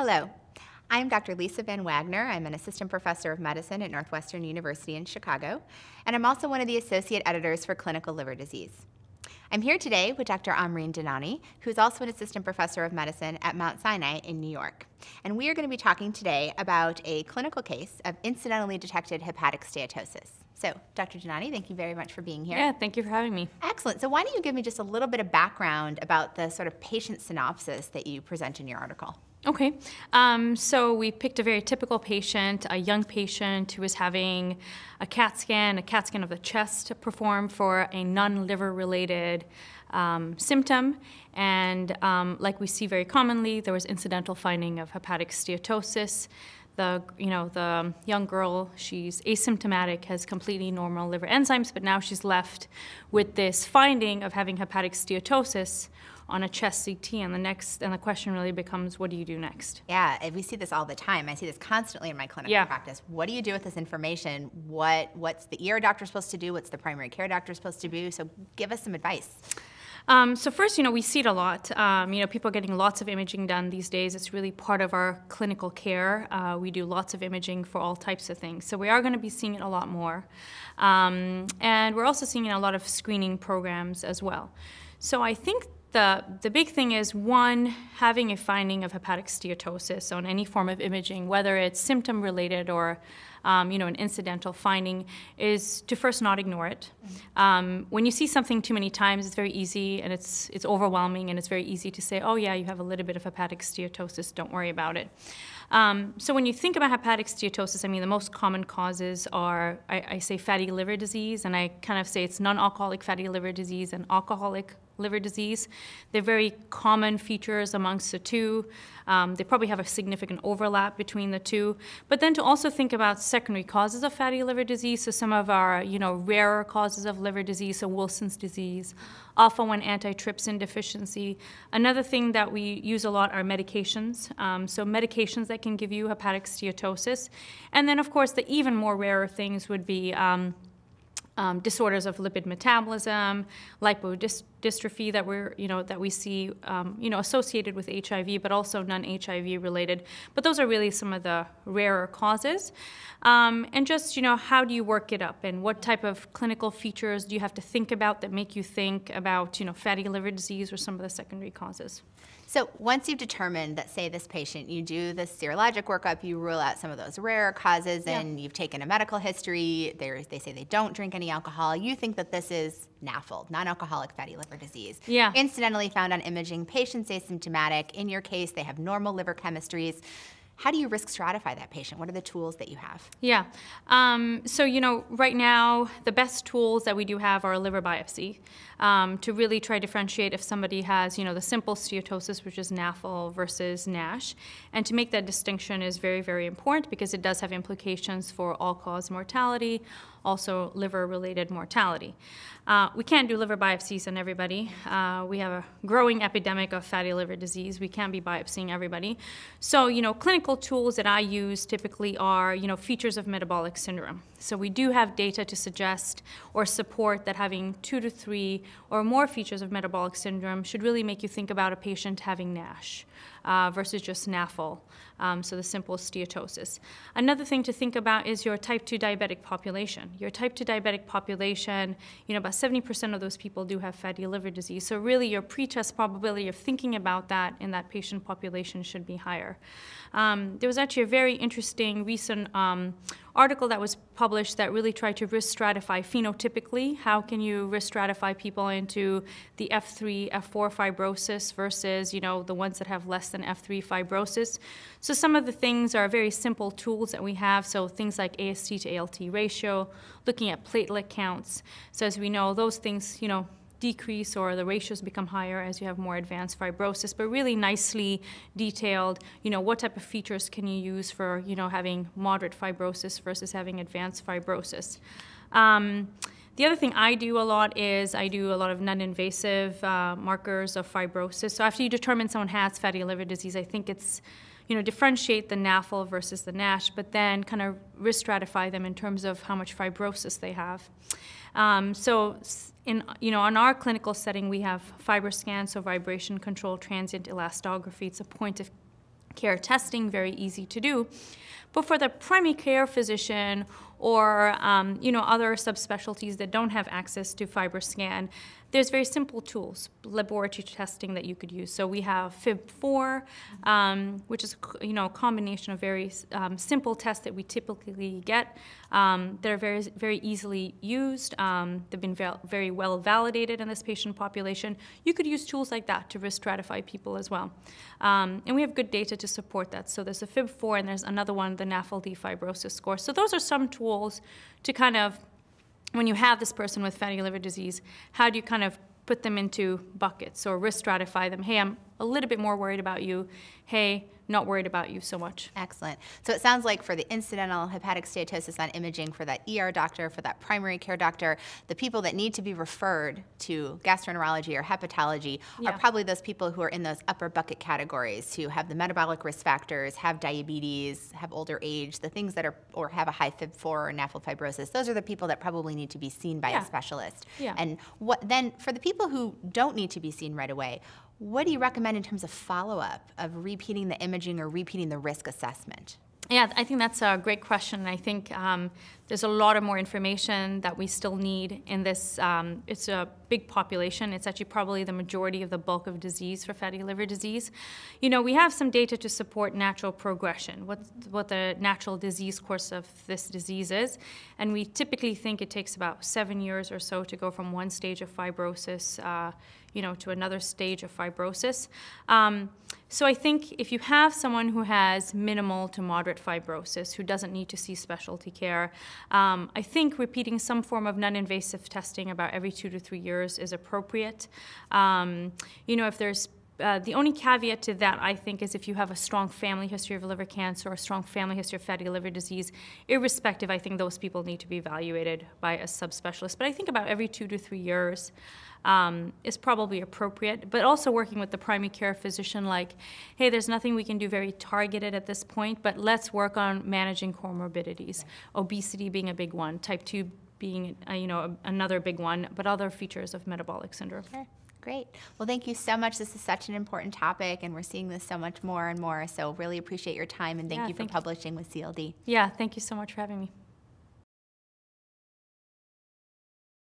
Hello, I'm Dr. Lisa Van Wagner. I'm an assistant professor of medicine at Northwestern University in Chicago, and I'm also one of the associate editors for clinical liver disease. I'm here today with Dr. Amreen Dinani, who's also an assistant professor of medicine at Mount Sinai in New York. And we are going to be talking today about a clinical case of incidentally detected hepatic steatosis. So, Dr. Dinani, thank you very much for being here. Yeah, thank you for having me. Excellent. So why don't you give me just a little bit of background about the sort of patient synopsis that you present in your article? Okay, so we picked a very typical patient, a young patient who was having a CAT scan of the chest performed for a non-liver related symptom. And like we see very commonly, there was incidental finding of hepatic steatosis. The young girl, she's asymptomatic, has completely normal liver enzymes, but now she's left with this finding of having hepatic steatosis on a chest CT, and the question really becomes, what do you do next? Yeah, we see this all the time. I see this constantly in my clinical practice. What do you do with this information? What's the ER doctor supposed to do? What's the primary care doctor supposed to do? So give us some advice. So first, we see it a lot. People are getting lots of imaging done these days. It's really part of our clinical care. We do lots of imaging for all types of things. So we are going to be seeing it a lot more. And we're also seeing it in a lot of screening programs as well. So I think the big thing is, one, having a finding of hepatic steatosis on any form of imaging, whether it's symptom-related or an incidental finding, is to first not ignore it. When you see something too many times, it's very easy, and it's overwhelming, and it's very easy to say, oh yeah, you have a little bit of hepatic steatosis, don't worry about it. So when you think about hepatic steatosis, the most common causes are, I say fatty liver disease, and I kind of say it's non-alcoholic fatty liver disease and alcoholic liver disease. They're very common features amongst the two. They probably have a significant overlap between the two. But then to also think about secondary causes of fatty liver disease, so some of our rarer causes of liver disease, so Wilson's disease, alpha-1 antitrypsin deficiency. Another thing that we use a lot are medications, so medications that can give you hepatic steatosis. And then, of course, the even more rarer things would be disorders of lipid metabolism, lipodystrophy that we see associated with HIV, but also non-HIV related. But those are really some of the rarer causes. And just how do you work it up, and what type of clinical features do you have to think about that make you think about fatty liver disease or some of the secondary causes? So once you've determined that, say, this patient, you do the serologic workup, you rule out some of those rarer causes, and you've taken a medical history, they say they don't drink any alcohol, you think that this is NAFLD, non-alcoholic fatty liver disease. Yeah. Incidentally found on imaging, patient's asymptomatic. In your case, they have normal liver chemistries. How do you risk stratify that patient? What are the tools that you have? Yeah. So, right now, the best tools that we do have are a liver biopsy to really try to differentiate if somebody has, the simple steatosis, which is NAFL, versus NASH. And to make that distinction is very, very important because it does have implications for all-cause mortality, also liver-related mortality. We can't do liver biopsies on everybody. We have a growing epidemic of fatty liver disease. We can't be biopsying everybody. So, clinical tools that I use typically are, features of metabolic syndrome. So we do have data to suggest or support that having 2 to 3 or more features of metabolic syndrome should really make you think about a patient having NASH versus just NAFL, so the simple steatosis. Another thing to think about is your type 2 diabetic population. Your type 2 diabetic population, about 70% of those people do have fatty liver disease. So really your pretest probability of thinking about that in that patient population should be higher. There was actually a very interesting recent article that was published that really tried to risk stratify phenotypically. How can you risk stratify people into the F3, F4 fibrosis versus, the ones that have less than F3 fibrosis. So some of the things are very simple tools that we have. So things like AST to ALT ratio, looking at platelet counts. So as we know, those things, decrease or the ratios become higher as you have more advanced fibrosis, but really nicely detailed, what type of features can you use for, having moderate fibrosis versus having advanced fibrosis. The other thing I do a lot is I do a lot of non-invasive markers of fibrosis. So after you determine someone has fatty liver disease, I think it's, differentiate the NAFL versus the NASH, but then kind of risk stratify them in terms of how much fibrosis they have. So on our clinical setting, we have FibroScan, so vibration control transient elastography. It's a point of care testing, very easy to do. But for the primary care physician or other subspecialties that don't have access to FibroScan, there's very simple tools, laboratory testing that you could use. So we have F.R.C.P.C, which is a combination of very simple tests that we typically get that are very, very easily used. They've been very well validated in this patient population. You could use tools like that to risk stratify people as well. And we have good data to support that. So there's a F.R.C.P.C, and there's another one, the NAFLD fibrosis score. So those are some tools to kind of, when you have this person with fatty liver disease, how do you kind of put them into buckets or risk stratify them? Hey, I'm a little bit more worried about you. Hey, not worried about you so much. Excellent. So it sounds like for the incidental hepatic steatosis on imaging, for that ER doctor, for that primary care doctor, the people that need to be referred to gastroenterology or hepatology are probably those people who are in those upper bucket categories, who have the metabolic risk factors, have diabetes, have older age, the things that are, or have a high F.R.C.P.C or NAFLD fibrosis. Those are the people that probably need to be seen by a specialist. And what then for the people who don't need to be seen right away, what do you recommend in terms of follow-up, of repeating the imaging or repeating the risk assessment? Yeah, I think that's a great question. I think there's a lot of more information that we still need in this. It's a big population. It's actually probably the majority of the bulk of disease for fatty liver disease. We have some data to support natural progression, what the natural disease course of this disease is. And we typically think it takes about 7 years or so to go from one stage of fibrosis to another stage of fibrosis. So I think if you have someone who has minimal to moderate fibrosis, who doesn't need to see specialty care, I think repeating some form of non-invasive testing about every 2 to 3 years is appropriate. If there's the only caveat to that, I think, is if you have a strong family history of liver cancer or a strong family history of fatty liver disease, irrespective, I think those people need to be evaluated by a subspecialist. But I think about every 2 to 3 years is probably appropriate, but also working with the primary care physician, like, hey, there's nothing we can do very targeted at this point, but let's work on managing comorbidities, obesity being a big one, type 2 being another big one, but other features of metabolic syndrome. Okay. Great. Well, thank you so much. This is such an important topic, and we're seeing this so much more and more. So really appreciate your time, and thank you for publishing with CLD. Yeah, thank you so much for having me.